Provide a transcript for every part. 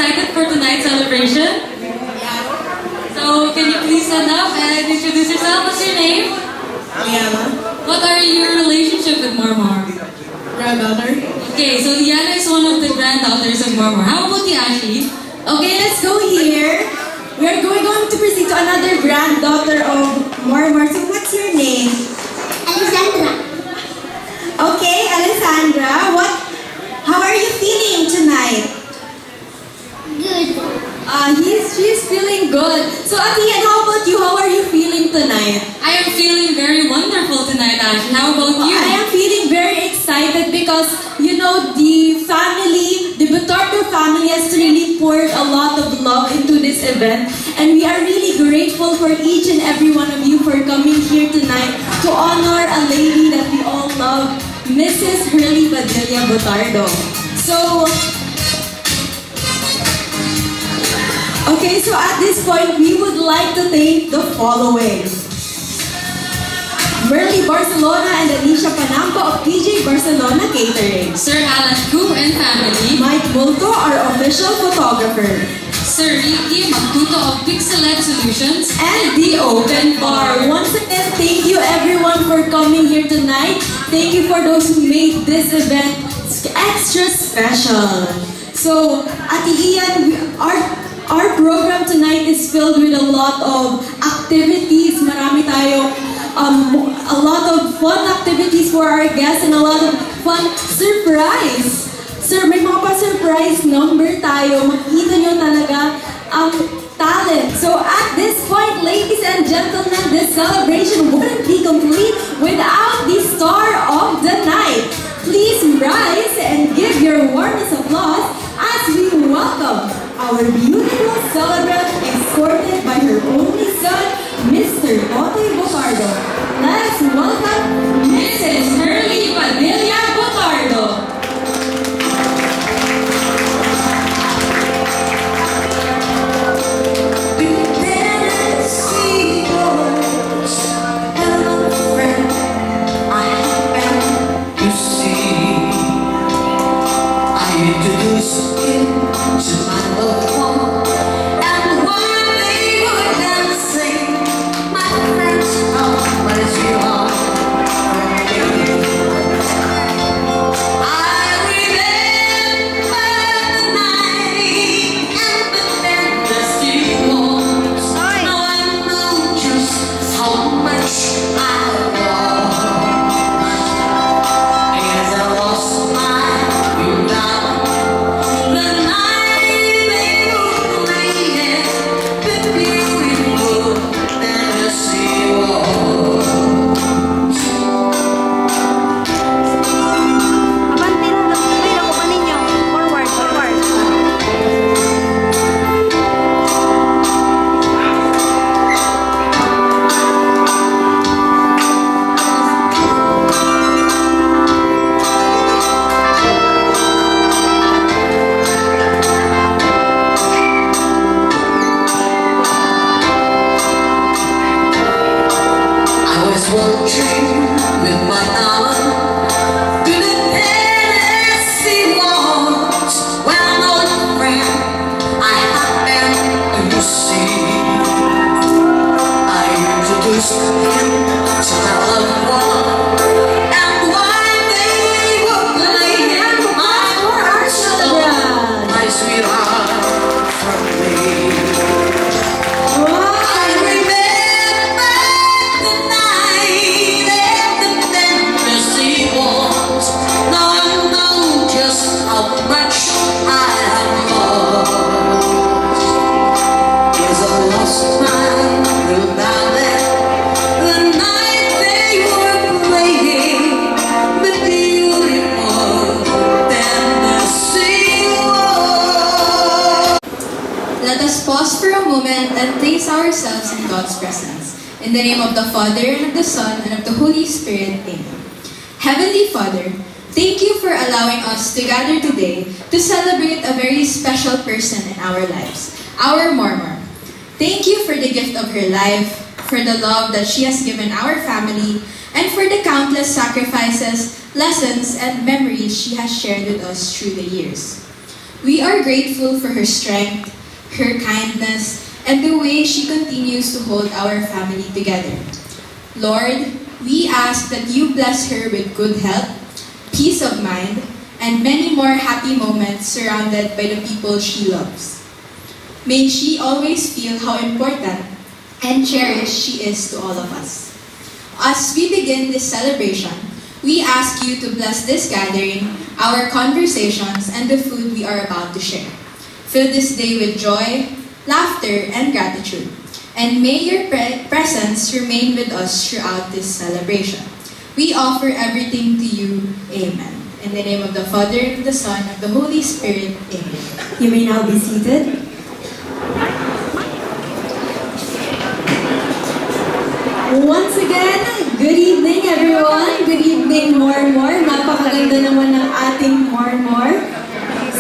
excited for tonight's celebration? So, can you please stand up and introduce yourself? What's your name? Liana, What are your relationship with Mormor? granddaughter. Okay, so Liana is one of the granddaughters of Mormor. How about you, Ashley? Okay, let's go here. We are going to proceed to another granddaughter of Mormor. So what's your name? Alexandra. Okay, Alessandra, how are you feeling tonight? Good. She's feeling good. So Atian, how about you? How are you feeling tonight? I am feeling very wonderful tonight, Ashley. How about you? I am feeling very excited because, you know, the Butardo family has really poured a lot of love into this event. And we are really grateful for each and every one of you for coming here tonight to honor a lady that we all love, Mrs. Hurley Padilla Butardo. Okay, so at this point, we would like to thank the following. Merly Barcelona and Anisha Panampa of PJ Barcelona Catering. Sir Alan Koo and family. Mike Multo, our official photographer. Sir Ricky Magtuto of Pixelet Solutions. And the Open Bar. Once again, thank you everyone for coming here tonight. Thank you for those who made this event extra special. So, Ate Ian, our program tonight is filled with a lot of activities. Marami tayo, a lot of fun activities for our guests and a lot of fun surprise. Sir, may mga pa-surprise number tayo. Makita nyo talaga ang talent. So at this point, ladies and gentlemen, this celebration wouldn't be complete without the star of the night. Please rise and give your warmest applause as we welcome our beautiful celebrant escorted by her only son, Mr. Totoy Butardo. Let's welcome Mrs. Hurley Padilla Butardo. Let us pause for a moment and place ourselves in God's presence. In the name of the Father, and of the Son, and of the Holy Spirit, Amen. Heavenly Father, thank you for allowing us to gather today to celebrate a very special person in our lives, our Mormor. Thank you for the gift of her life, for the love that she has given our family, and for the countless sacrifices, lessons, and memories she has shared with us through the years. We are grateful for her strength, her kindness, and the way she continues to hold our family together. Lord, we ask that you bless her with good health, peace of mind, and many more happy moments surrounded by the people she loves. May she always feel how important and cherished she is to all of us. As we begin this celebration, we ask you to bless this gathering, our conversations, and the food we are about to share. Fill this day with joy, laughter, and gratitude. And may your presence remain with us throughout this celebration. We offer everything to you. Amen. In the name of the Father, and the Son, and the Holy Spirit. Amen. You may now be seated. Once again, good evening everyone. Good evening more and more. Napakaganda naman ng ating more and more.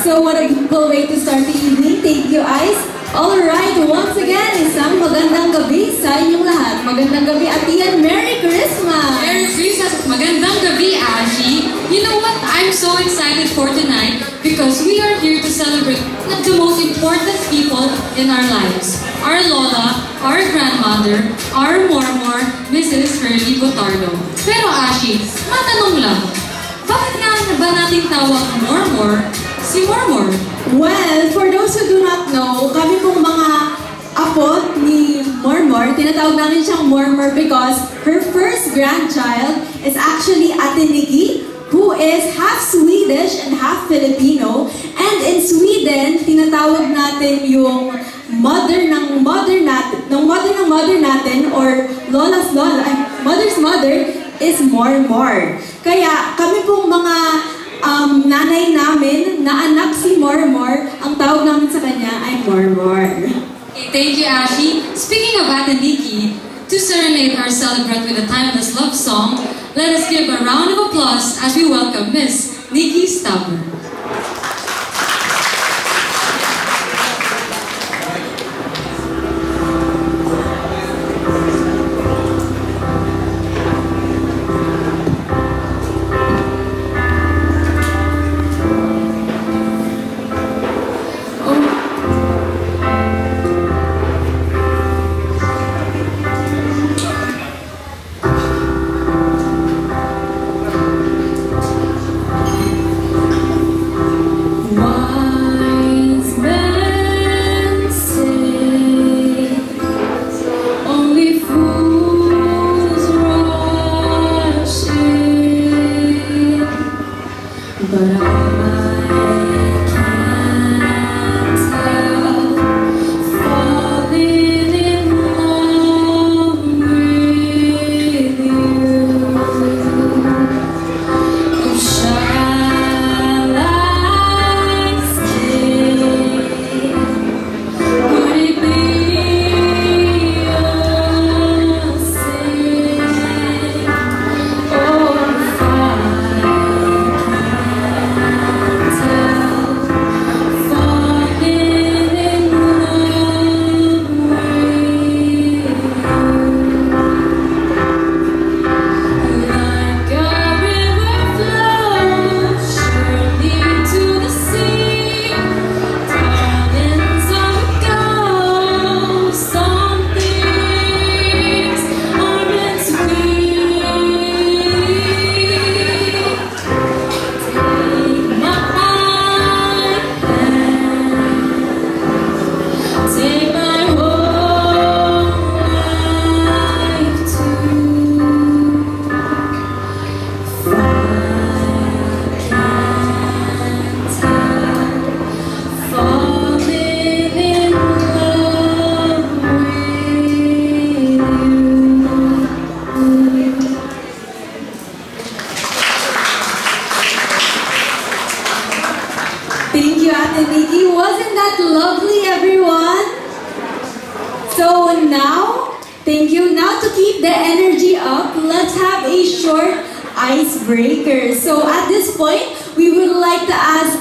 So what a beautiful way to start the evening. Thank you, Ice. Alright, once again, isang magandang gabi sa inyong lahat. Magandang gabi at iyan, Merry Christmas! Merry Christmas! Magandang gabi, Ashi! You know what? I'm so excited for tonight because we are here to celebrate one of the most important people in our lives. Our Lola, our grandmother, our Mormor, Mrs. Shirley Botardo. Pero Ashi, matanong lang, bakit nga ba nating tawag Mormor si Mormor? Well, for those who do not know, kami pong mga apo ni Mormor, tinatawag namin siyang Mormor because her first grandchild is actually Ate Nikki, who is half Swedish and half Filipino. And in Sweden, tinatawag natin yung mother ng mother natin or lola's lola, mother's mother is Mormor. Kaya kami pong mga nanay namin na anak si Mormor, ang tawag namin sa kanya ay Mormor. Okay, thank you, Ashi. Speaking of Ate Nikki, to serenade our celebrant with a timeless love song, let us give a round of applause as we welcome Miss Nikki Stauber. Wise men say only fools rush in, but I can't help falling in love with you. Oh, shall I stay? Would it be a sin? Oh, if I can't help falling in love with you. Like a river flows surely to the sea, darling, some go, some things are meant to be. Take my hand, take my whole life too. If I can't help falling in love with you. Thank you, Ate Nikki. Wasn't that lovely, everyone? So now, thank you. Now to keep the energy up, let's have a short icebreaker. So at this point, we would like to ask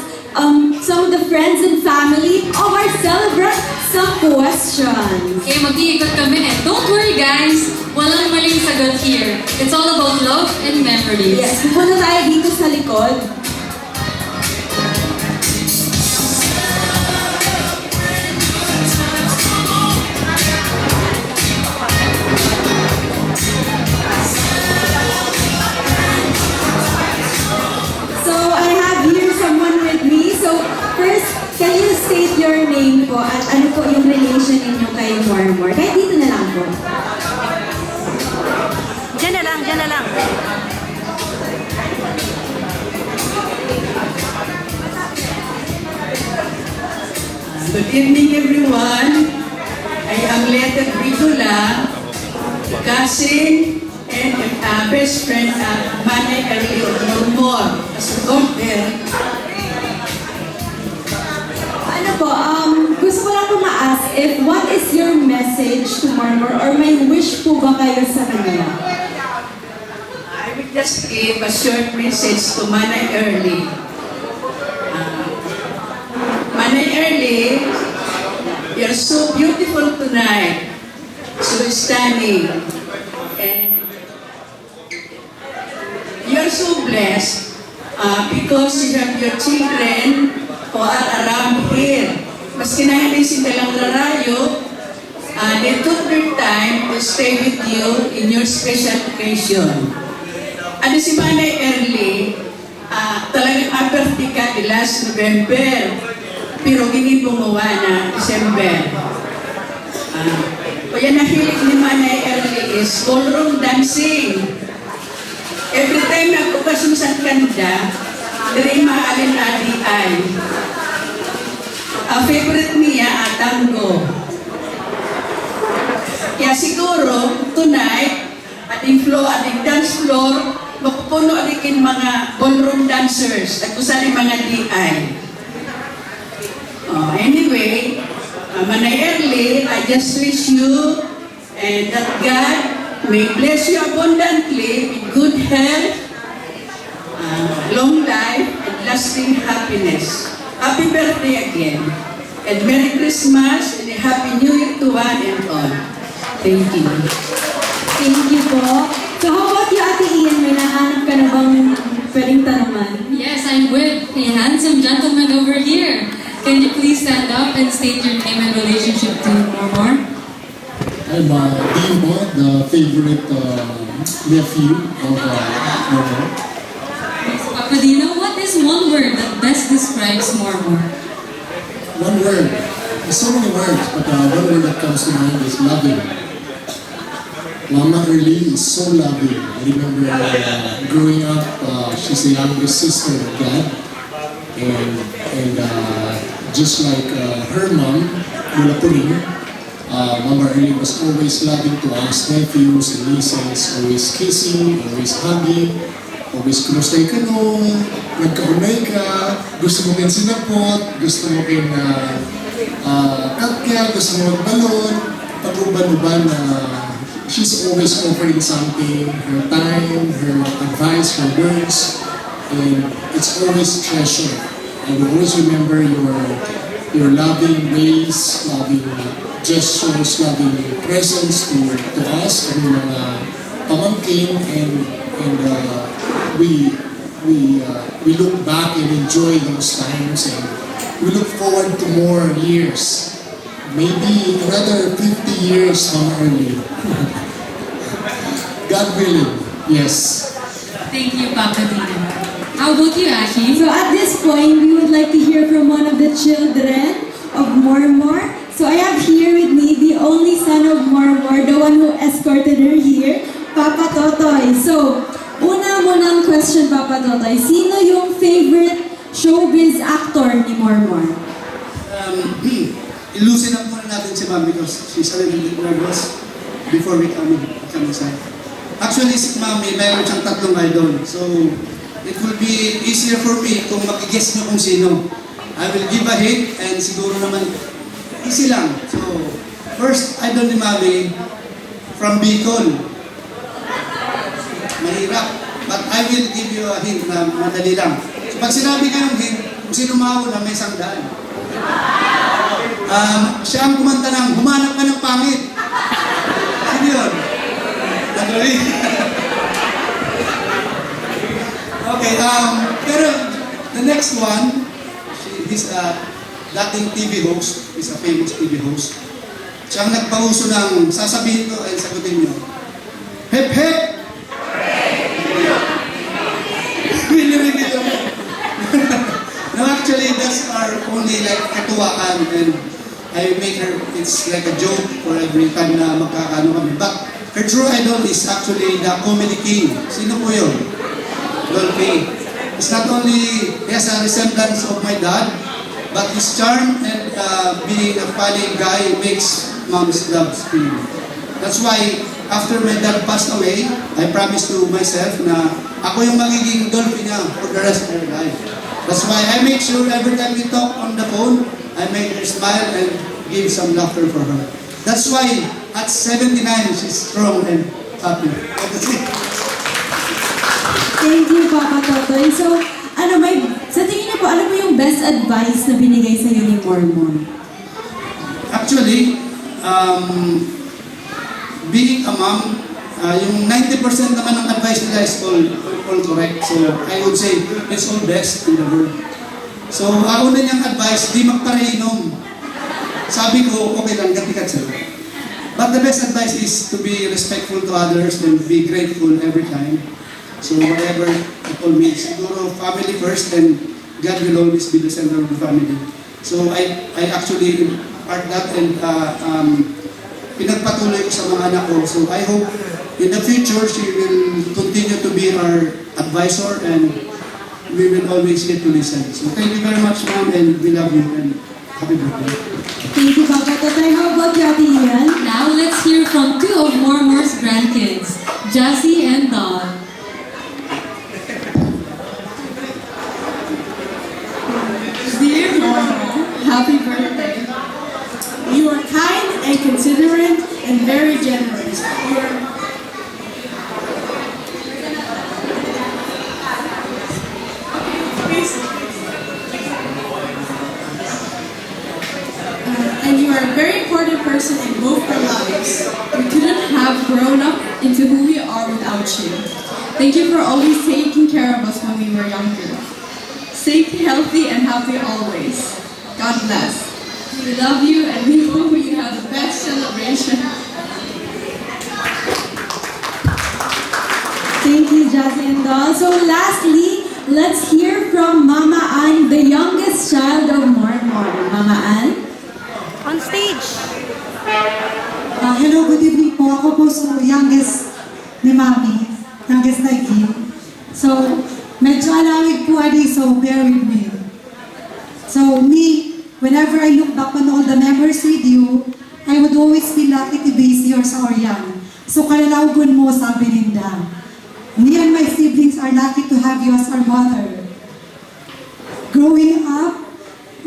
some of the friends and family of our celebrant some questions. Okay, mag-iikot kami and don't worry guys, walang maling sagot here. It's all about love and memories. Yes, pupunta tayo dito sa likod. name po at ano po yung relation ninyo kay Mormor. Kahit dito na lang po. Diyan na lang, diyan na lang. Good evening, everyone. I am Letter Brigula, cousin and best friend of Manay Carlio Mormor. As a compare, Ano po, gusto ko lang po ma-ask if what is your message to Mormor or may wish po ba kayo sa kanila? I will just give a short message to Manay Early. Manay Early, you're so beautiful tonight, so stunning, and you're so blessed because you have your children who are around here. Maski na hindi sila lang larayo, they took their time to stay with you in your special occasion. Ano si Manay Early, talagang birthday ka di last November, pero hindi bumuwa na December. Kaya nahilig ni Manay Early is ballroom dancing. Every time nag-okasyon sa kanda, diri maalin adi ay. Ang favorite niya tango. Kaya siguro, tonight, ating dance floor, mapupuno ating mga ballroom dancers at kusali mga DI. Anyway, Manay Early, I just wish you and that God may bless you abundantly with good health, long life, and lasting happiness. Happy birthday again. And Merry Christmas and a Happy New Year to one and all. Thank you. Thank you po. So how about you, Ate Ian? May nahanap ka na bang pwedeng tanungan? Yes, I'm with a handsome gentleman over here. Can you please stand up and state your name and relationship to Mormor? I'm Dimo, the favorite nephew of Mormor. Papa Dino, what is one word that best describes Mormor? One word. There's so many words, but one word that comes to mind is loving. Mama Early is so loving. I remember growing up, she's the youngest sister of Dad. And just like her mom, Mula Puring, Mama Early was always loving to us, nephews and nieces, always kissing, always hugging, always kumustay ka no, nagkaunay ka, gusto mo kin sinapot, gusto mo kin katya, gusto mo magbalon, pag-uban-uban na she's always offering something, her time, her advice, her words, and it's always treasured. I will always remember your loving ways, loving gestures, loving presence to us, kami mga pamangkin, and we look back and enjoy those times, and we look forward to more years. Maybe another 50 years from early. God willing, yes. Thank you, Papa Dino. How about you, Ashi? So at this point, we would like to hear from one of the children of Mormor. So I have here with me the only son of Mormor, the one who escorted her here, Papa Totoy. So, unang question, Papa Totoy. Sino yung favorite showbiz actor ni Mormor? Ilusin up muna natin si Ma'am because she's a little bit nervous before we come inside. Actually, si Mami, mayroon siyang tatlong idol. So, it will be easier for me kung mag-guess nyo kung sino. I will give a hint and siguro naman easy lang. So, first idol ni Mami from Bicol. Mahirap. But I will give you a hint na madali lang. So, pag sinabi ko yung hint, kung sino mauna, may 100. Siya ang kumanta ng Humanap Ka ng Pangit. Sino yun? Naturally. Okay, pero the next one, he's a dating TV host. He's a famous TV host. Siya ang nagpauso ng sasabihin ko ay sagutin nyo. Hep hep! Really. No, actually, that's our only like katuwaan and I make her, it's like a joke for every time na magkakaano kami. But her true idol is actually the comedy king. Sino po yun? Dolphy. It's not only, he has a resemblance of my dad, but his charm and being a funny guy makes mom's love scream. That's why, after my dad passed away, I promised to myself na ako yung magiging Dolphy niya for the rest of her life. That's why I make sure every time we talk on the phone, I make her smile and give some laughter for her. That's why, at 79, she's strong and happy. That's it. Thank you, Papa Totoy. So, sa tingin niyo po, ano po yung best advice na binigay sa'yo ni Mormon? Actually, being a mom, yung 90% naman ng advice nila is all correct. So, I would say, it's all best in the world. So, una niyang advice, di magparainom. Sabi ko, okay lang, gatikat sila. But the best advice is to be respectful to others and be grateful every time. So, whatever people meet, siguro family first and God will always be the center of the family. So, I actually impart that and pinagpatuloy ko sa mga anak ko. So, I hope in the future, she will continue to be our advisor and we will always get to listen. So, thank you very much, ma'am, and we love you and happy birthday. Thank you, Papa Totoy. How about you, Ate Ian? Now let's hear from two of Mormor's grandkids, Jassy and Dawn. Dear Mom, happy birthday. You are kind and considerate and very generous. And you are a very important person in both our lives. We couldn't have grown up into who we are without you. Thank you for always taking care of us when we were younger. Stay healthy and happy always. God bless. We love you and we hope you have the best celebration. Thank you, Jassy and Dawn. So lastly, let's hear from Mama Ann, the youngest child of Mormon. Mama Ann? On stage. Hello, good evening po. Ako po so youngest ni Mami, youngest na Kim. So, medyo alawig po ali, so bear with me. So, whenever I look back on all the memories with you, I would always feel lucky to be yours or young. So, kalalawgon mo, sabi Linda. Me and my siblings are lucky to have you as our mother. Growing up,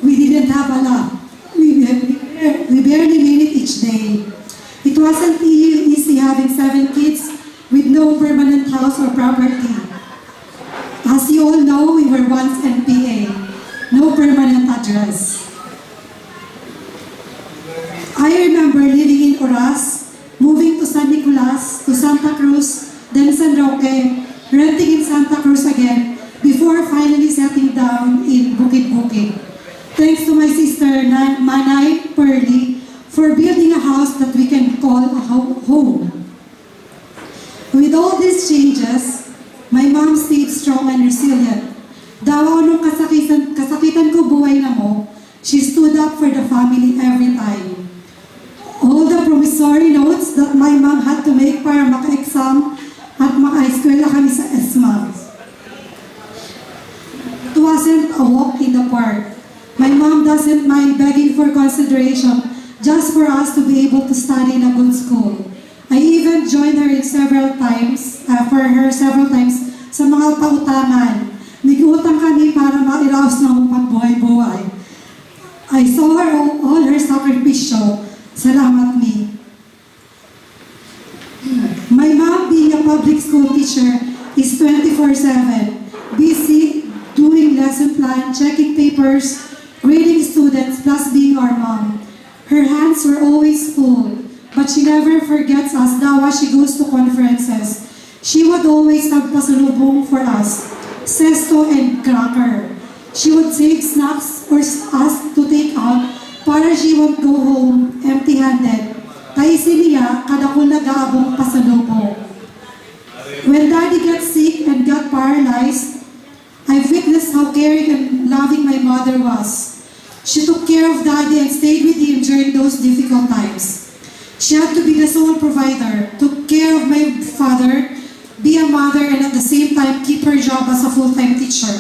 we didn't have a lot. We barely made it each day. It wasn't easy having 7 kids with no permanent house or property. As you all know, we were once NPA, no permanent address. I remember living in Oras, moving to San Nicolas, to Santa Cruz, then San Roque, renting in Santa Cruz again, before finally settling down in Bukid-Bukid. Thanks to my sister, Manay Pearly, for building a house that we can call a home. With all these changes, my mom stayed strong and resilient. Daw nung kasakitan ko buhay na mo, she stood up for the family every time. All the promissory notes that my mom had to make para maka-exam at maka-eskwela kami sa ESMA. It wasn't a walk in the park. My mom doesn't mind begging for consideration just for us to be able to study in a good school. I even joined her several times sa mga pautangan. Nag-utang kami para mairaos ng pagbuhay-buhay. I saw all her sakripisyo. Salamat me. My mom, being a public school teacher, is 24/7, busy doing lesson plan, checking papers, grading students, plus being our mom. Her hands were always full, but she never forgets us now as she goes to conferences. She would always have pasalubong for us, sesto and cracker. She would save snacks for us to take out para she won't go home empty-handed. Kaya siniya, kada ko nag-aabong pasalubong. When Daddy got sick and got paralyzed, I witnessed how caring and loving my mother was. She took care of Daddy and stayed with him during those difficult times. She had to be the sole provider, took care of my father, be a mother, and at the same time keep her job as a full-time teacher.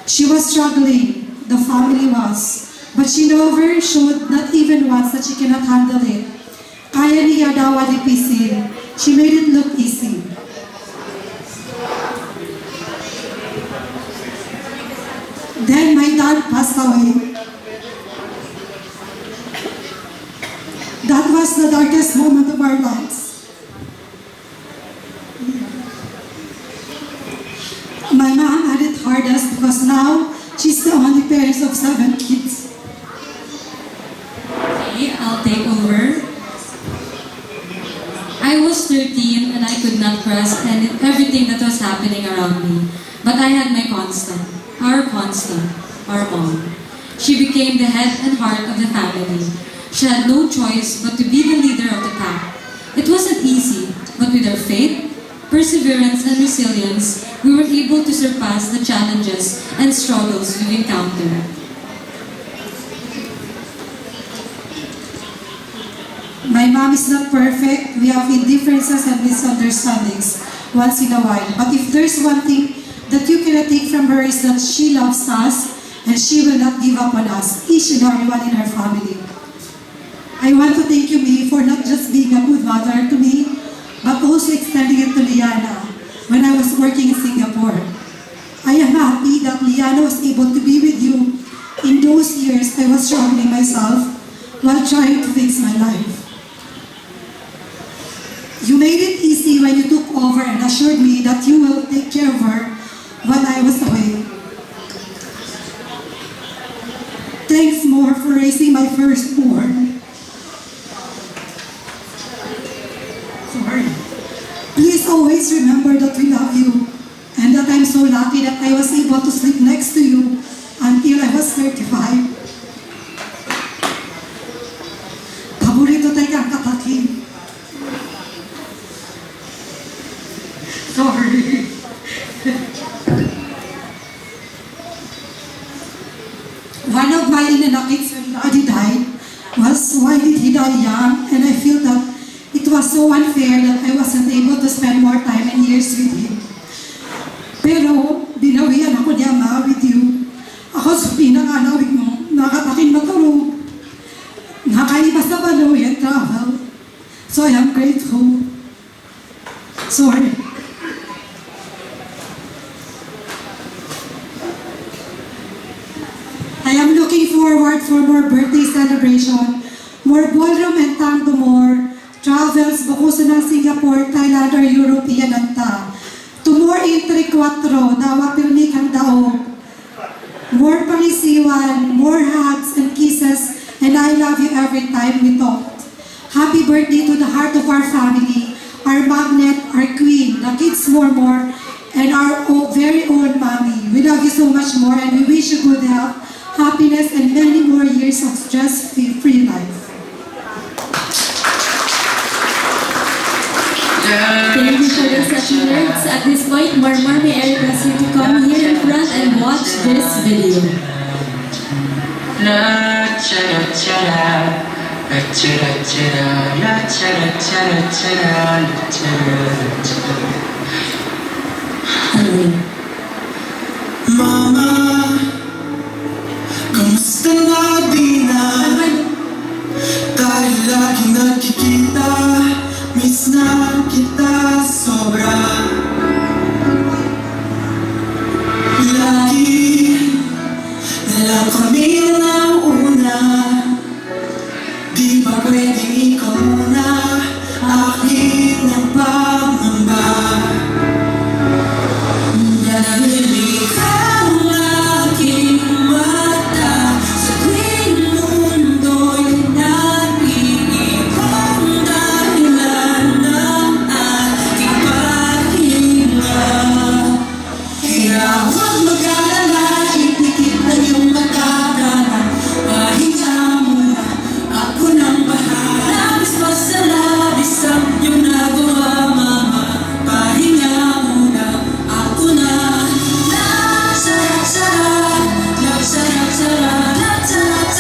She was struggling, the family was, but she never showed, not even once, that she cannot handle it. Kaya niya daw alipisin. She made it look easy. Then my dad passed away. That was the darkest moment of our lives. My mom had it hardest because now she's the only parent of 7 kids. Okay, I'll take over. I was 13 and I could not grasp everything that was happening around me. But I had my constant, our mom. She became the head and heart of the family. She had no choice but to be the leader of the pack. It wasn't easy, but with her faith, perseverance, and resilience, we were able to surpass the challenges and struggles we encountered. My mom is not perfect. We have indifferences and misunderstandings once in a while. But if there's one thing that you cannot take from her is that she loves us and she will not give up on us, each and every one in her family. I want to thank you, May, for not just being a good mother to me, but also extending it to Liana when I was working in Singapore. I am happy that Liana was able to be with you in those years I was struggling myself while trying to fix my life. You made it easy when you took over and assured me that you will take care of her while I was away. Thanks more for raising my firstborn. Sorry. Please always remember that we love you and that I'm so lucky that I was able to sleep next to you until I was 35. Paborito tayo ang kapatid. Sorry. One of my inanakits when Daddy died was, why did he die young? And I feel that it was so unfair that I wasn't able to spend more time and years with him. Pero, binawian ako niya, Ma, with you. Ako sa pinanganawig mo, nakatakin matulog. Nakaiba sa baloy and travel. So I am grateful. Sorry. I am looking forward for more birthday celebration, more ballroom and tango more, travels bukusan ng Singapore, Thailand, or European at to more Intre 4, dawa pirmi kang daog, more palisiwan, more hugs and kisses, and I love you every time we talk. Happy birthday to the heart of our family, our magnet, our queen, the kids more, and our very own mommy. We love you so much more and we wish you good health, happiness, and many more years of stress-free life. Thank you for the session, nerds. At this point, Marmar, may I request you to come here in front and watch this video. La cha cha la cha cha la cha cha cha la cha. Mama, kamusta na di na? Tayo laging nagkikita, miss na kita sobra. Lagi na lang kami nauna, di ba pwedeng ikaw muna aking nagpamamba? Dahil ikaw ang aking mata, sa tuwing mundo'y nag-iibang dahilan ng aking pahinga. Kaya huwag mag-alala, ipikit na yung matatanan, pahinga muna, ako nang bahala. Labis pa sa labis ang iyong nagawa, mama, pahinga muna, ako na. Sarap, sarap, sarap, sarap, sarap, sarap.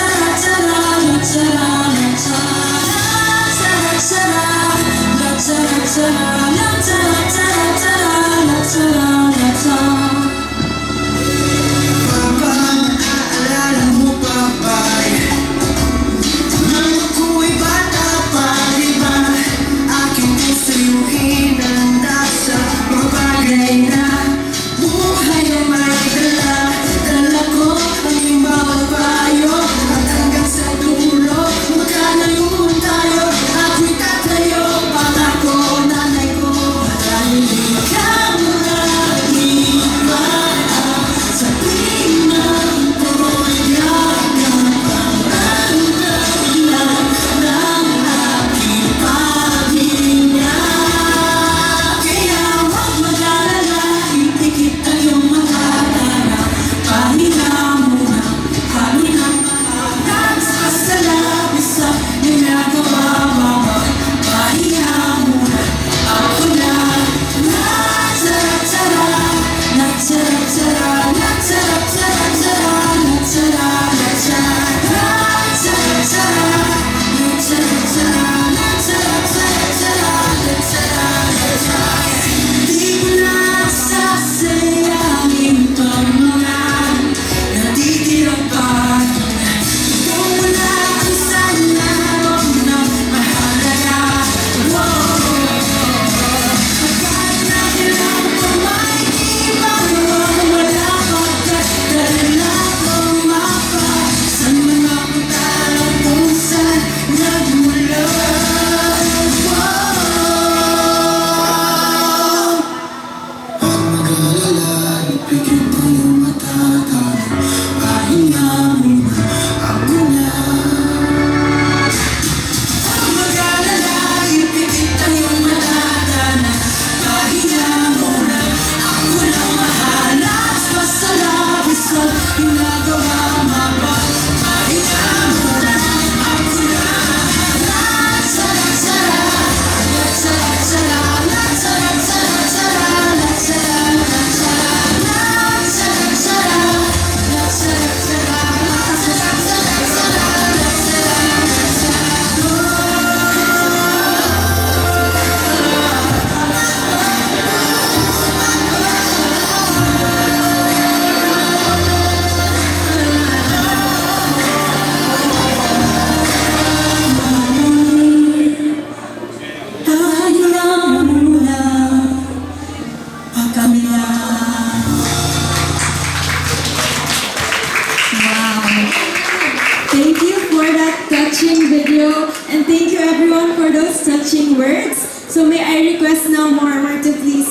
touching video, and thank you everyone for those touching words. So may I request now Mormor to please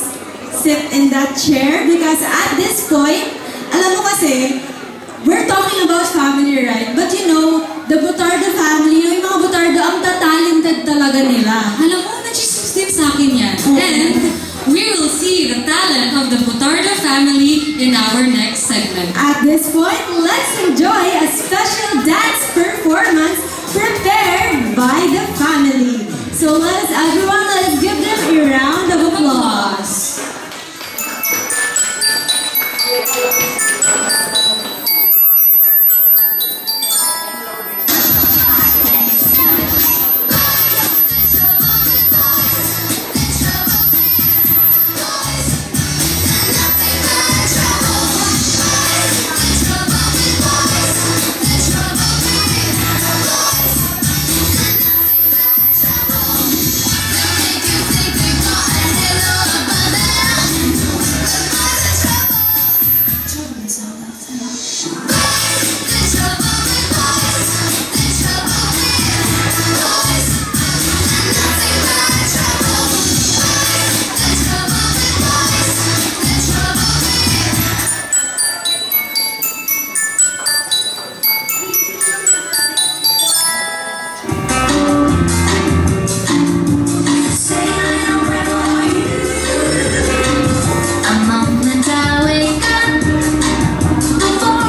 sit in that chair, because at this point, alam mo kasi, we're talking about family, right? But you know, the Butardo family, yung mga Butardo, ang talented talaga nila. Alam mo, nachismis din sa akin yan. And we will see the talent of the Butardo family in our next segment. At this point, let's enjoy a special dance performance prepared by the family. So let's give them a round of applause. A moment I wake up before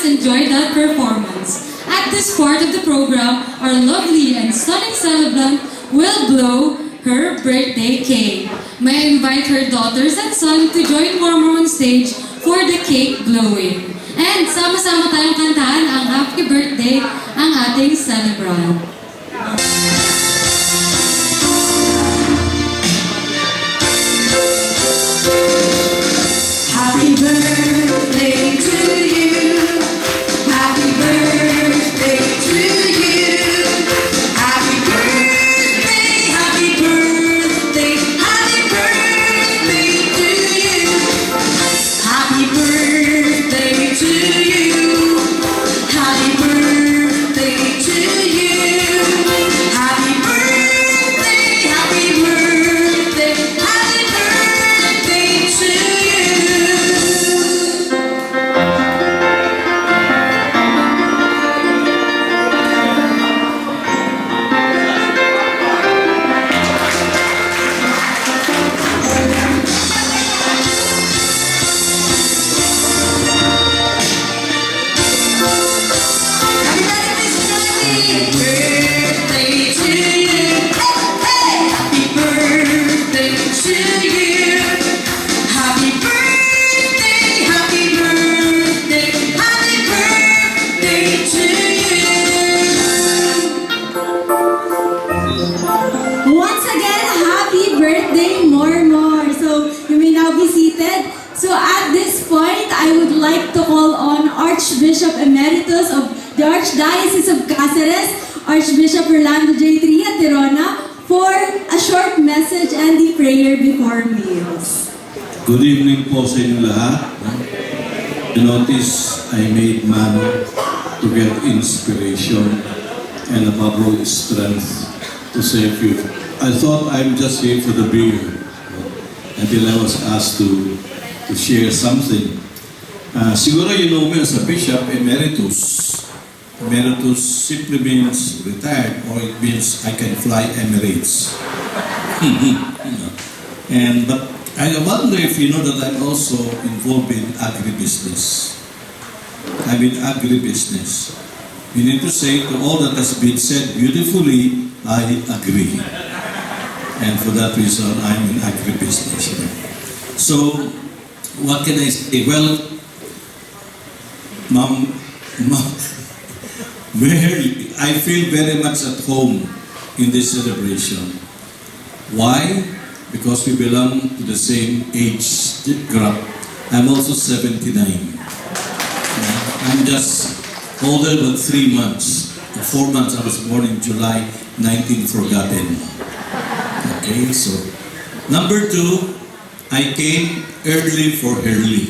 us enjoy that performance. At this part of the program, our lovely and stunning celebrant will blow her birthday cake. May I invite her daughters and son to join Murmur on stage for the cake blowing. And sama-sama tayong kantahan ang happy birthday ang ating celebrant. Happy birthday to you. Happy birthday to you. Happy birthday, happy birthday, happy birthday to you. Happy birthday to you. Happy birthday to you. Happy birthday, happy birthday, happy birthday to you. Happy birthday to you. Happy birthday to you. Happy birthday, happy birthday, happy birthday to you. Once again, happy birthday, more. So you may now be seated. So at this point, I would like to call on Archbishop Emeritus of the Archdiocese of Cáceres, Archbishop Orlando J. Tria Tirona, for a short message and the prayer before meals. Good evening po sa inyo lahat. You notice I made manna to get inspiration and above all strength to save you. I thought I'm just here for the beer until I was asked to share something. Siguro you know me as a Bishop Emeritus. Emeritus simply means retired, or it means I can fly Emirates. But I wonder if you know that I'm also involved in agribusiness. I'm in agribusiness. You need to say to all that has been said beautifully, I agree. And for that reason, I'm in agribusiness. So, what can I say? Well, Ma'am, I feel very much at home in this celebration. Why? Because we belong to the same age group. I'm also 79. I'm just older but 3 months. 4 months. I was born in July 19 forgotten. Okay, so number 2, I came early for early.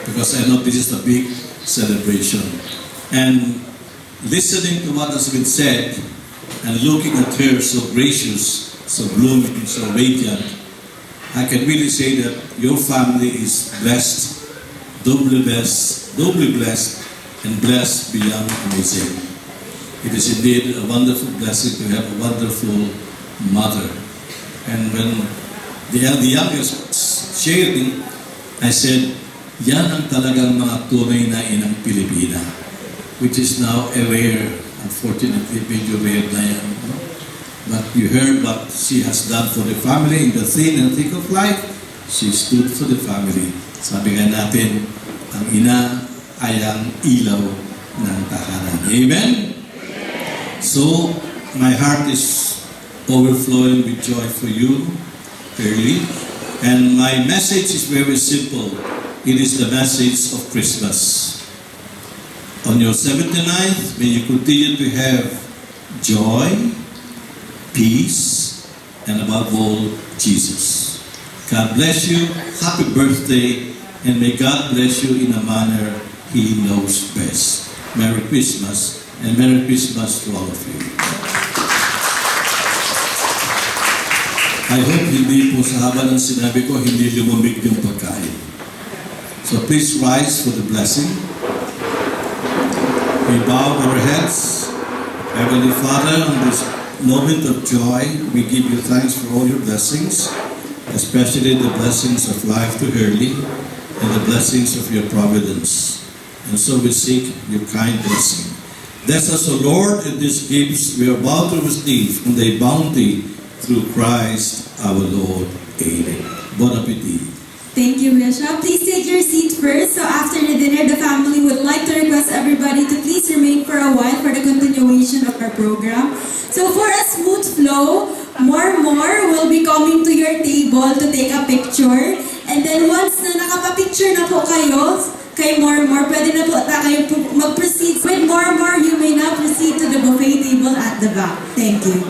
Because I know this is a big celebration. And listening to what has been said and looking at her so gracious, so blooming, so radiant, I can really say that your family is blessed, doubly blessed, and blessed beyond amazing. It is indeed a wonderful blessing to have a wonderful mother. And when the youngest was sharing, I said, yan ang talagang mga tunay na inang Pilipina, which is now a rare, unfortunately, medyo rare na yan. But you heard what she has done for the family in the thin and thick of life. She stood for the family. Sabi nga natin, ang ina ay ang ilaw ng tahanan. Amen? So, my heart is overflowing with joy for you, early. And my message is very simple. It is the message of Christmas. On your 79th, may you continue to have joy, peace, and above all, Jesus. God bless you. Happy birthday. And may God bless you in a manner He knows best. Merry Christmas, and Merry Christmas to all of you. I hope hindi po sa haba ng sinabi ko, hindi lumamig yung pagkain. So please rise for the blessing. We bow our heads. Heavenly Father, on this moment of joy, we give you thanks for all your blessings, especially the blessings of life to early and the blessings of your providence. and so we seek your kind blessing. Bless us, O Lord, in these gifts we are about to receive from thy bounty through Christ our Lord. Amen. Bon appetit. Thank you, Bishop. Please take your seat first. So after the dinner, the family would like to request everybody to please remain for a while for the continuation of our program. So for a smooth flow, more will be coming to your table to take a picture. And then once na nakapapicture na po kayo, kay more, pwede na po kayo mag-proceed. With more, you may now proceed to the buffet table at the back. Thank you.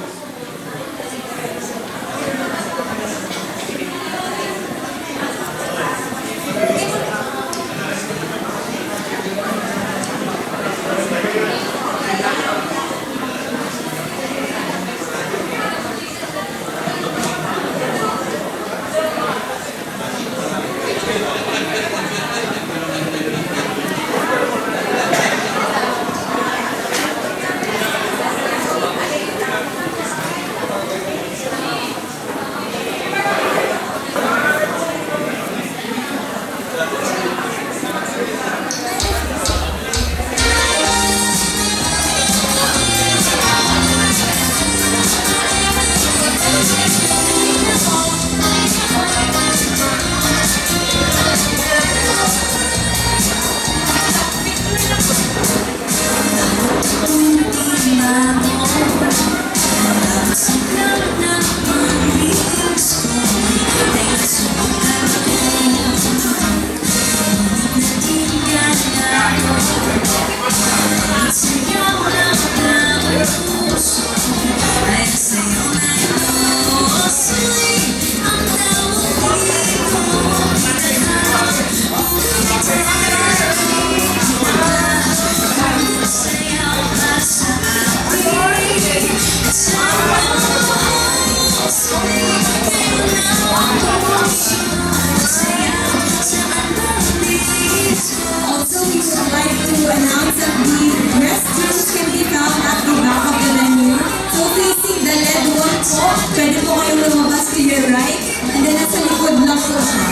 Also, we would like to announce that the restrooms can be found at the back of the venue. So facing the LED wall po, pwede po kayong lumabas to your right. And then nasa likod lang po siya.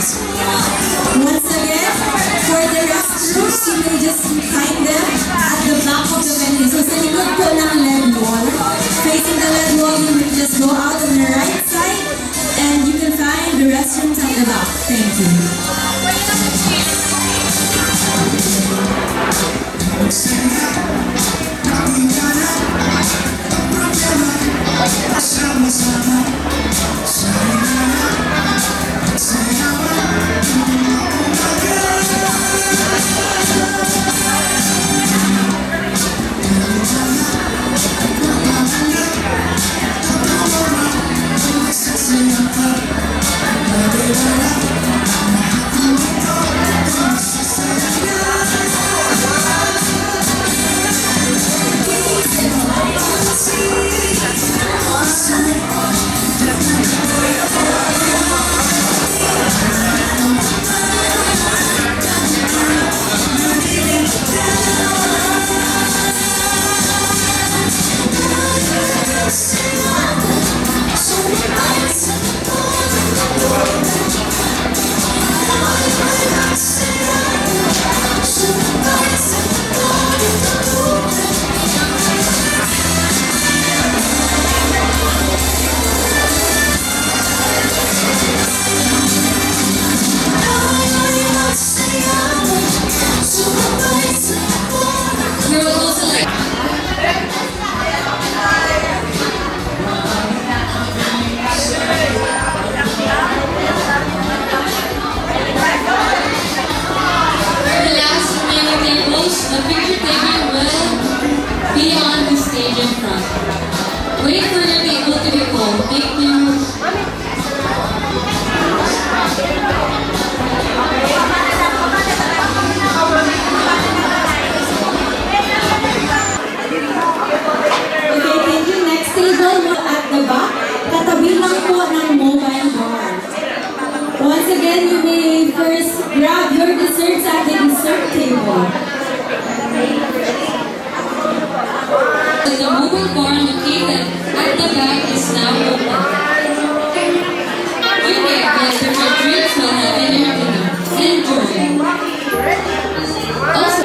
Once again, for the restrooms, you may just find them at the back of the venue. So sa likod po ng LED wall, facing the LED wall, you may just go out on the right side and you can find the restrooms at the back. Thank you. We would also like the last remaining tables, the picture taking will be on the stage in front. Wait for your table to be full. Thank you. Okay, thank you. Next table mo at the back. Katabi lang po ng mobile bar. Once again, you may first grab your desserts at the dessert table. The mobile bar located at the back is now open. You may get different drinks while having your dinner. Enjoy. Also,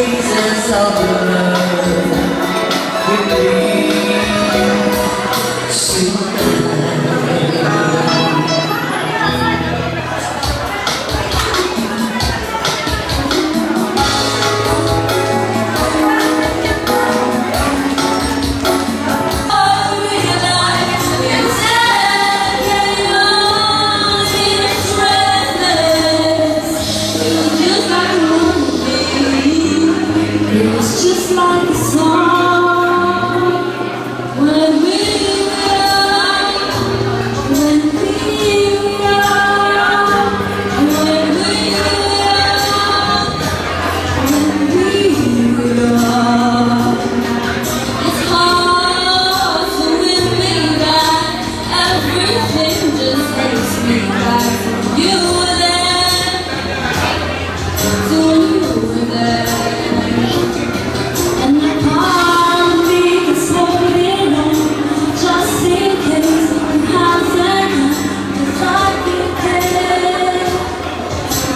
Jesus of love with me. Just like a song when we are, when we are, when we are, when we are. It's hard to win me back. Everything just takes me back to you there, to you there. And the part of me is holding on, just in case it hasn't if I can care.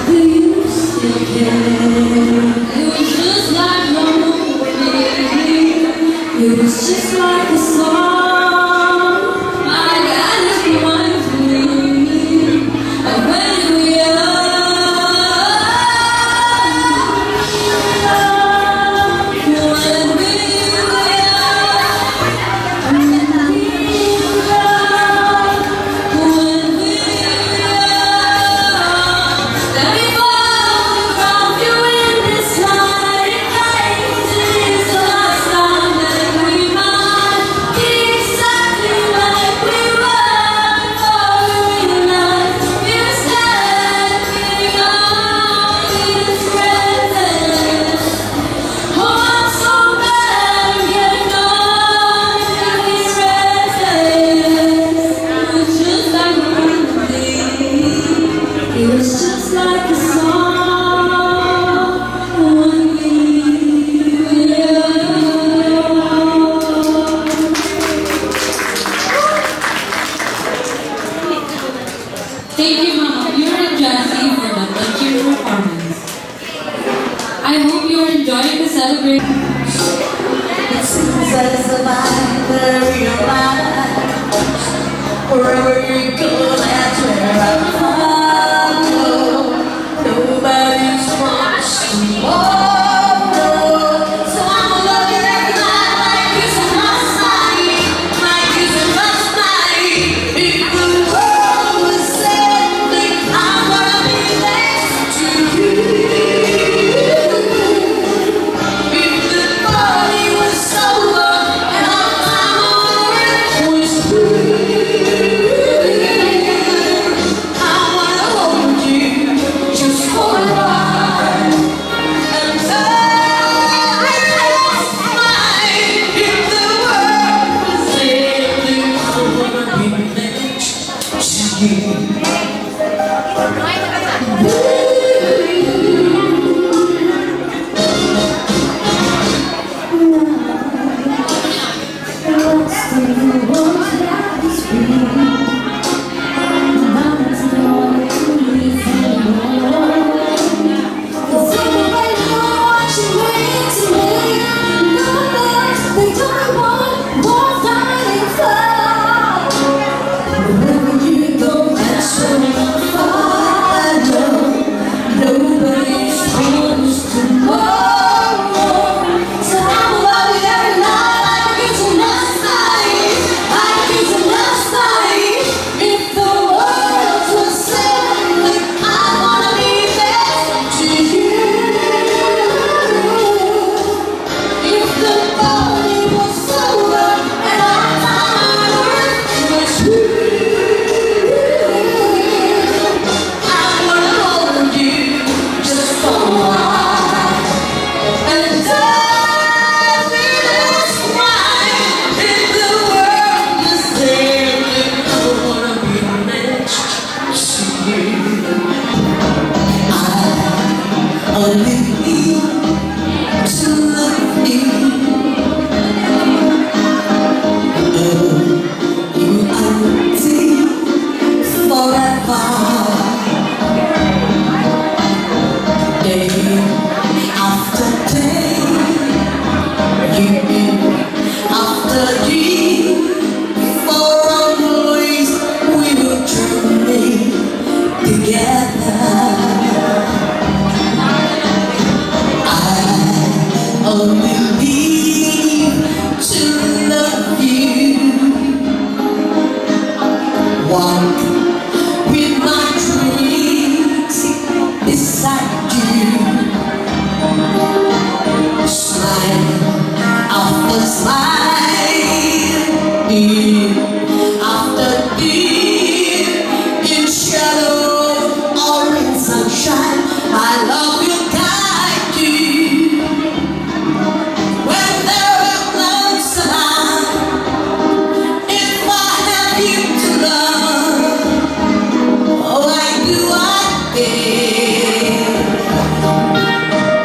Do you still care? It was just like a movie. It was just like a song. My God, it reminds me of when we are. It was just like a song when we were. Thank you, Mama. You're and Jazzy for that touching performance. I hope you're enjoying the celebration. It seems as if I realize wherever you go, that's where I follow. Nobody's promised tomorrow, so I'm looking at my Christmas night, my Christmas night. If the world was ending, I'm gonna be next to you. If the party was over and all my work was through, I wanna only live to love you. Walk with my dreams beside you. Smile after smile, year after year, in shadow or in sunshine, my love will guide you. When there are clouds around, if I have you to love, why do I care?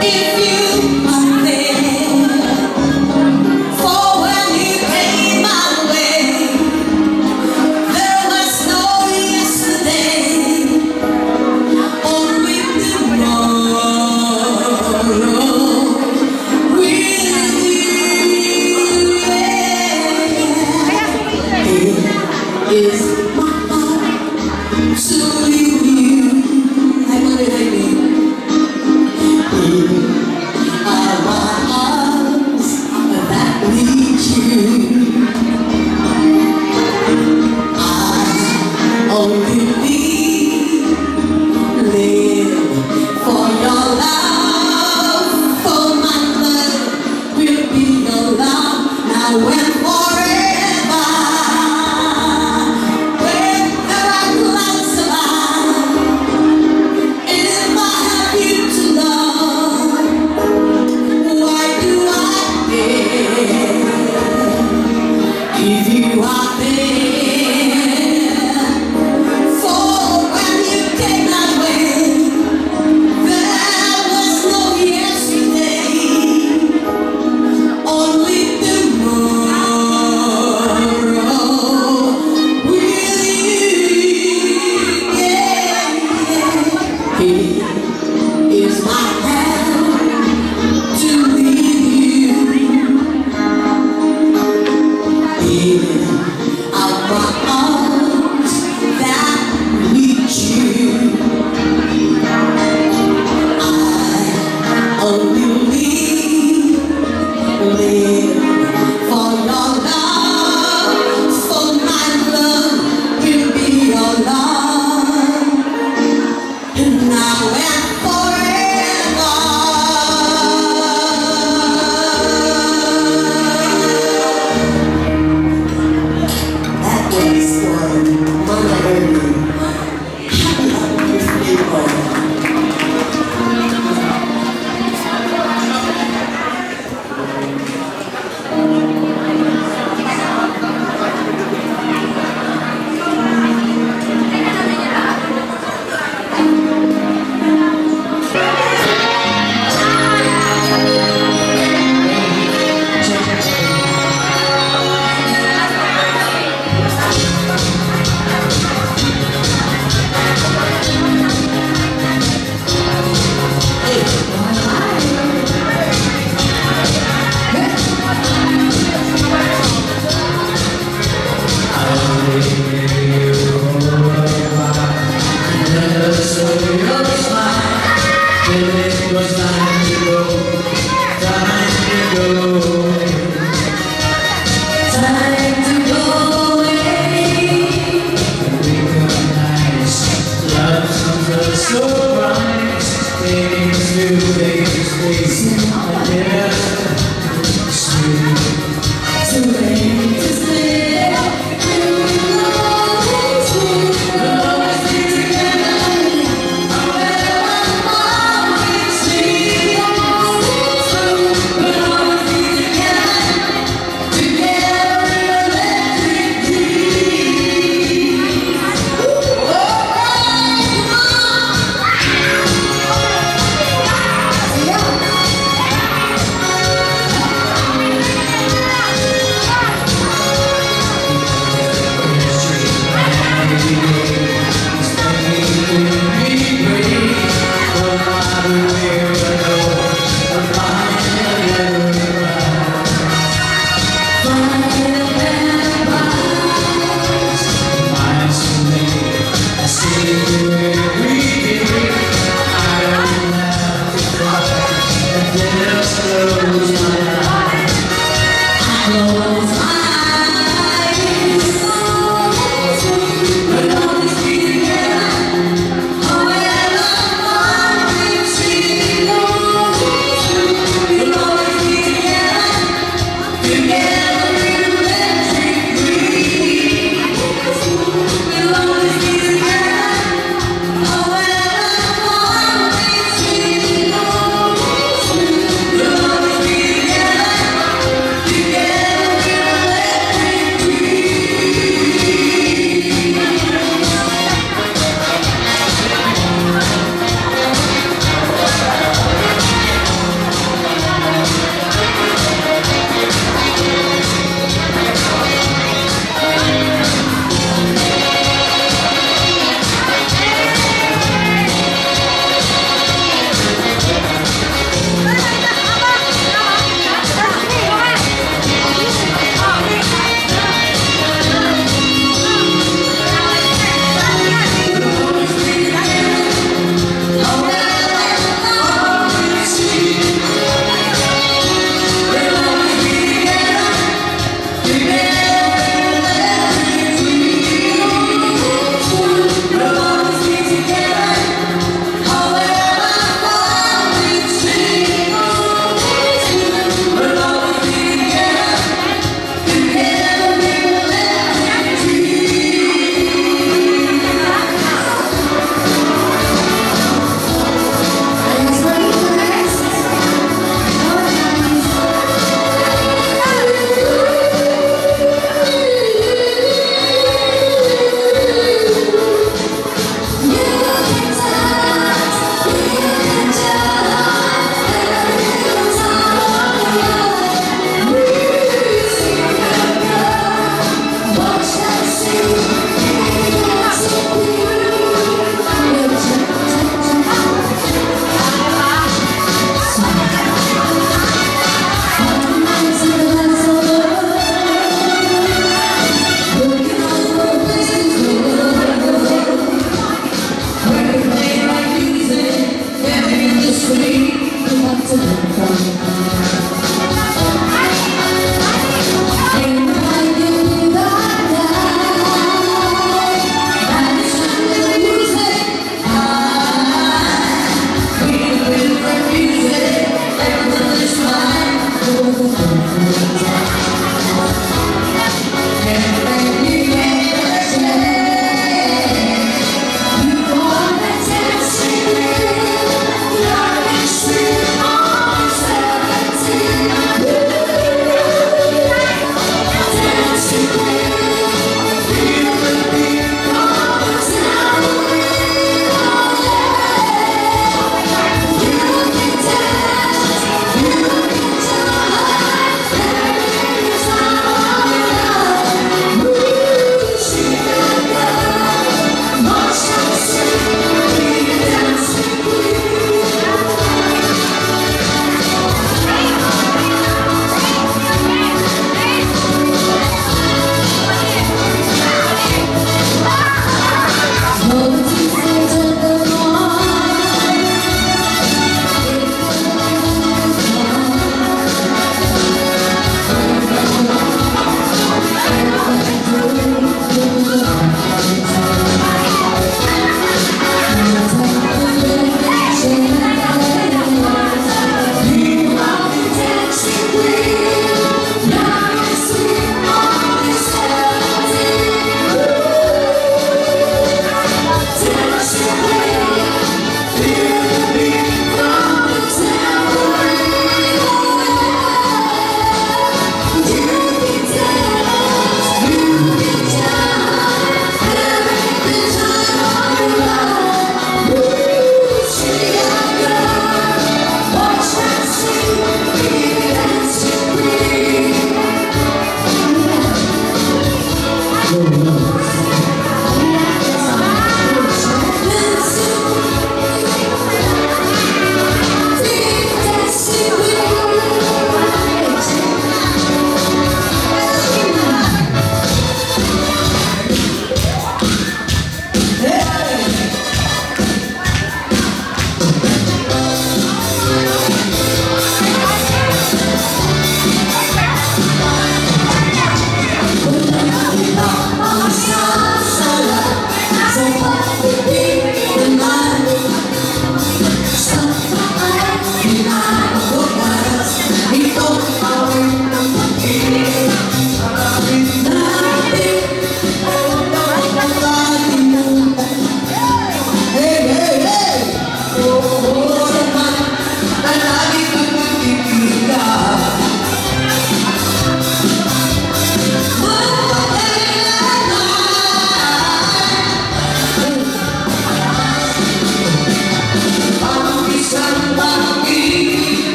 If you are there, for when you came my way, there was no yesterday, only tomorrow. With you, is my heart to leave you. I want it, baby. Are my arms that lead you. I only live for your love, for my love will be your love now and forever. When there are clouds around, if I have you to love, why do I care? If you are there, for when you came my way, there was no yesterday, only tomorrow. With you, yeah. Here is my hand to lead you. Here are my arms that reach you. I only live for your love, for my love will be your love, now and forever. That was for Mama Ernie. Happy April. just close my eyes. Close my eyes. We'll always be together. However far we've seen. We'll always be together. Together in electric green. We'll always be together. However far we've seen. We'll always be together.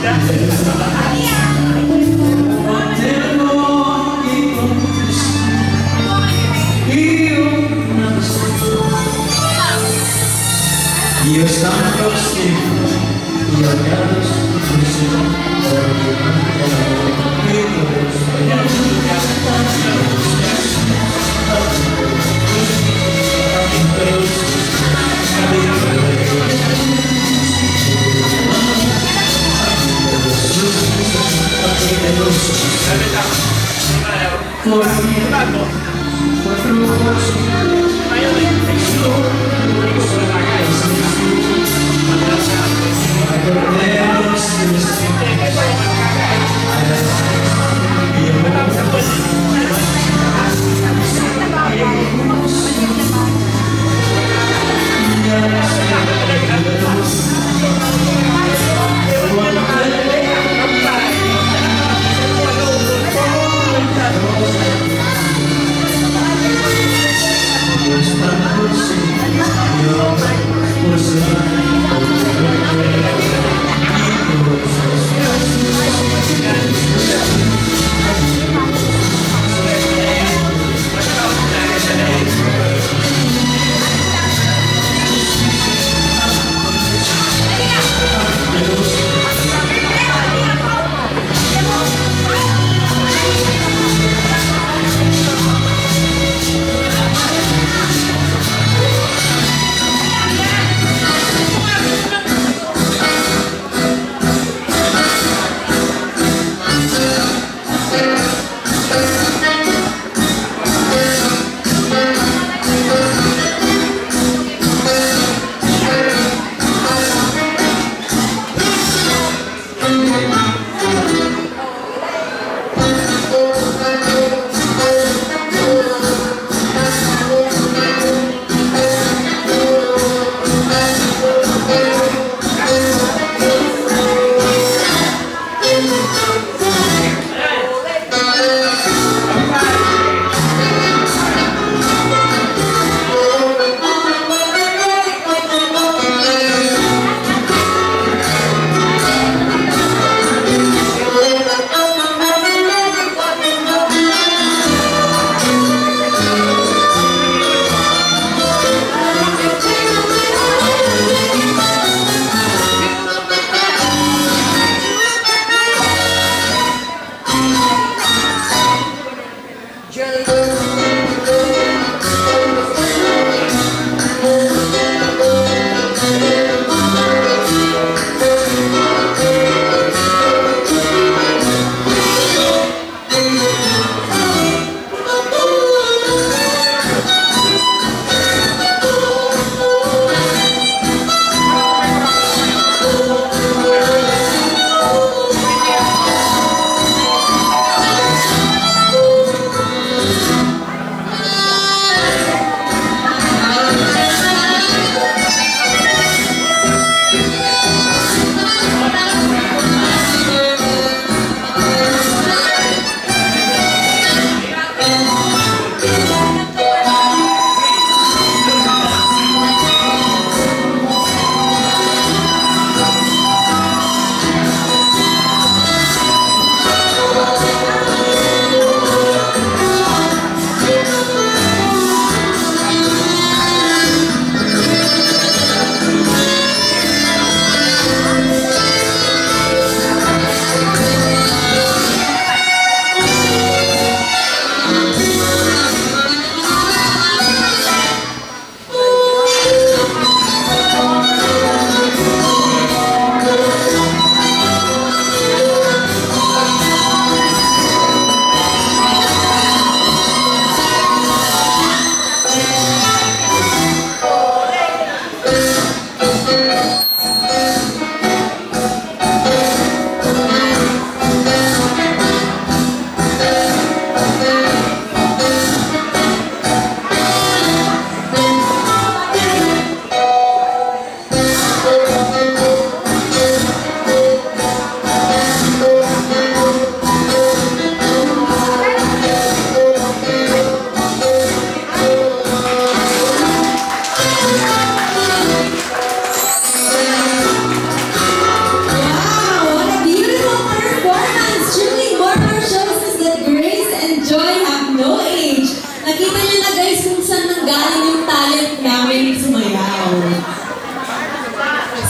Io stanco schifo, io cado schifo,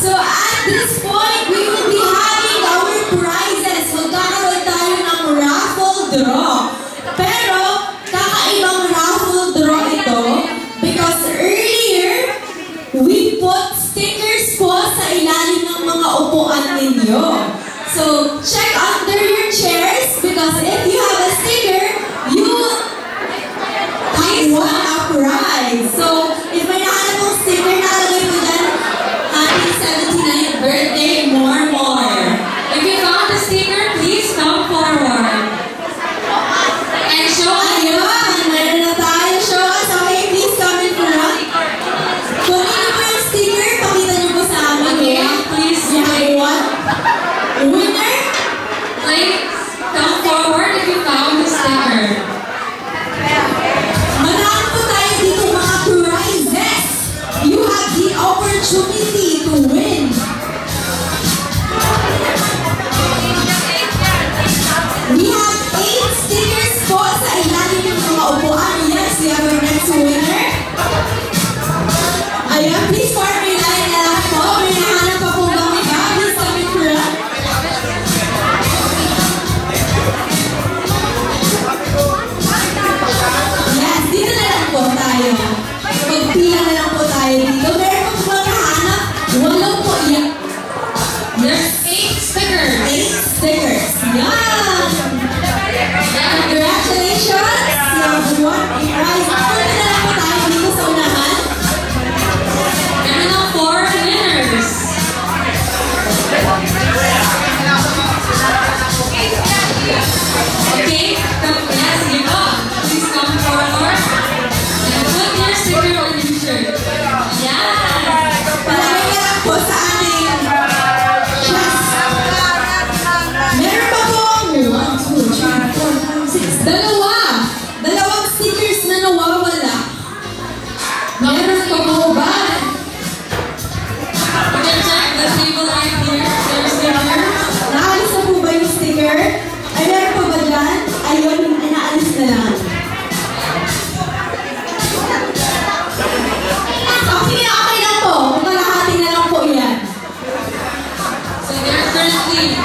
So at this point, we will be having our prizes. Magkakaroon tayo ng raffle draw. Pero, kakaibang raffle draw ito because earlier, we put stickers po sa ilalim ng mga upuan ninyo. So, check under your chairs because if you have a sticker, you have won a prize. So, if may nakalap mong sticker, nakalagay mo dyan, happy 79th birthday, more. If you found the sticker, please come forward. And show us. Ayun, meron na tayo. Show us. Okay, please come in front. Kung ano po yung sticker, pakita niyo po sa amin. Okay, please You have one winner. please come forward if you found the sticker. Marami po tayo dito mga prizes. You have the opportunity to win. We have 8 stickers po sa ilalim ng mga upuan. Yes, we have our next winner. Ayan, please form your line na lang po. May nahanap pa po bang iba? Please come in front. Yes, dito na lang po tayo. Magpila na lang po tayo dito. Meron po ba nahanap? Walang po. Yan. There's 8 stickers. 8 stickers. Yan! Congratulations! You have won a prize. Pwede na lang po tayo dito sa unahan. And we have 4 winners. Okay, yes, give up. Please come forward. And put your sticker on your shirt. Yes. Palagay na lang po sa ating chest. Meron pa pong 1, 2, 3, 4, 5, 6. Dalawang stickers na nawawala. Meron pa po ba? You can check the table right here. There's stickers. Naalis na po ba yung sticker? Ay, meron pa ba dyan? Ayun, inaalis na lang. Okay, okay lang po. Kalahati na lang po yan. So there are currently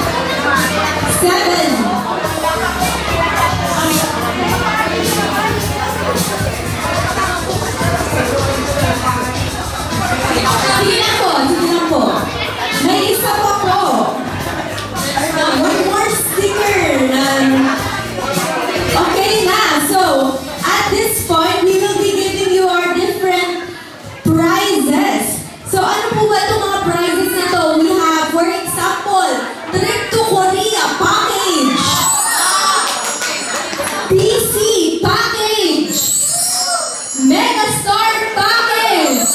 7. Sige lang po. May isa pa po. One more sticker. Okay na. So, at this point, we will be giving you our different prizes. So, ano po ba itong mga prizes na ito? We have, for example, trip to Korea package. PC package. Megastar package.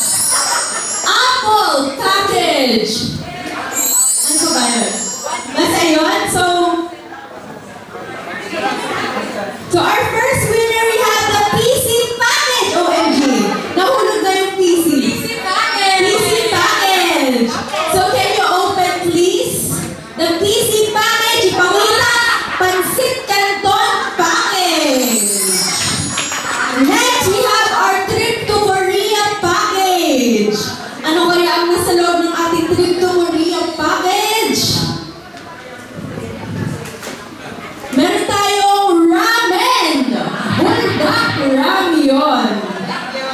Apple package. Ano po ba yun? Basta yun? So our first winner, we have the PC package. OMG. Nahulog na yung PC. PC package. PC package. So can you open please? The PC package. Ipakita. Pansit Canton package. Next, we have our trip to Korea package. Ano kaya ang nasa loob ng ating trip to Korea package? Meron tayong ramen. Buldak ramyun.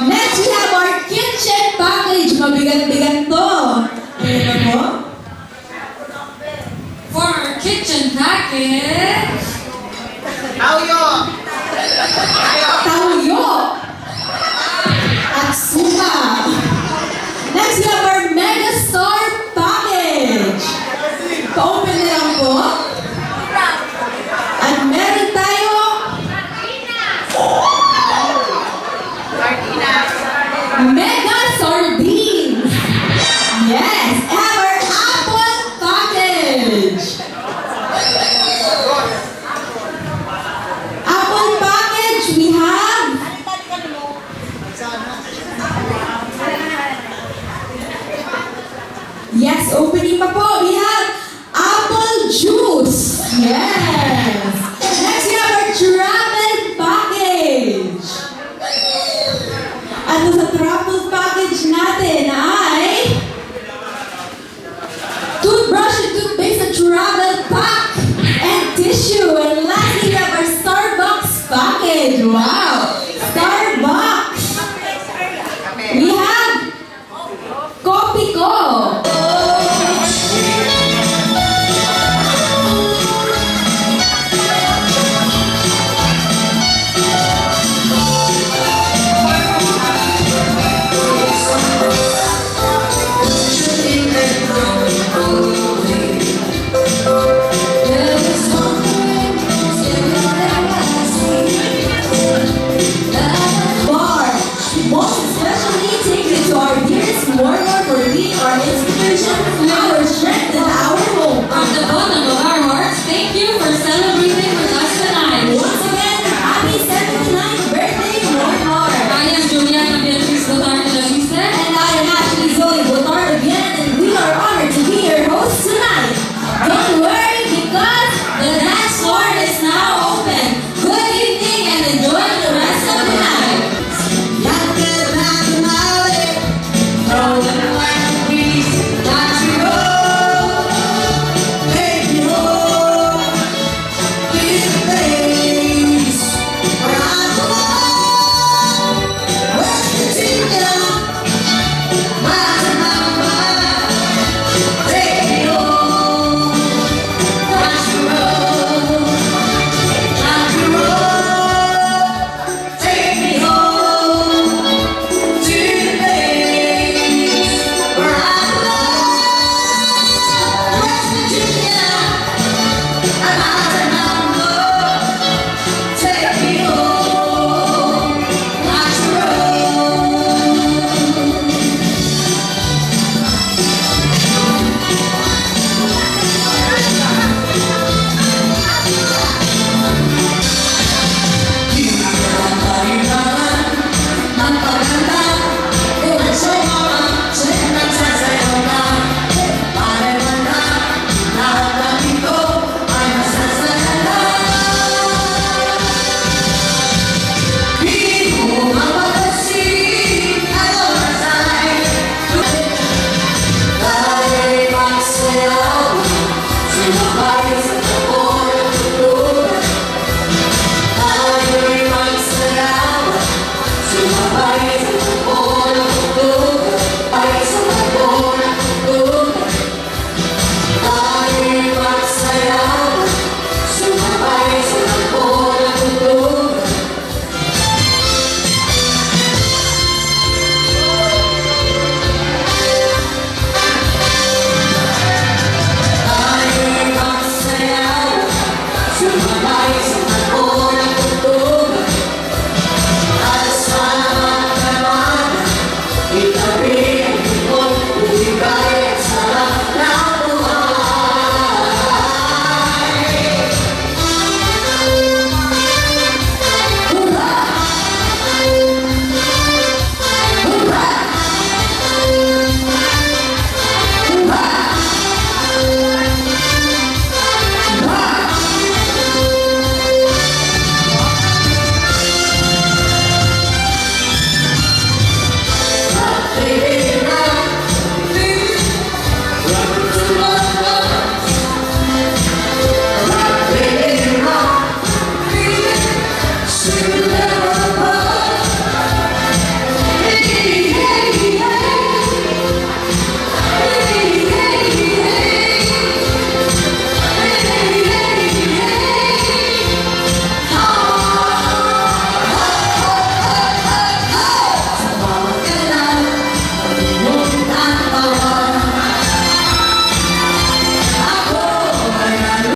Next, we have our kitchen package. Mabigat-bigat to. Ano po? for our kitchen package. Tauyo. Atsuka. Next, we have our Megastar package. Pa-open na lang po. At meron tayo Mega Sardine. Yes. I have our Apple package. Apple package, we have yes, opening pa po. We have apple juice. Yes. Next, we have our travel package. At sa travel package natin ay tissue. And lastly, we have our Starbucks package. Wow!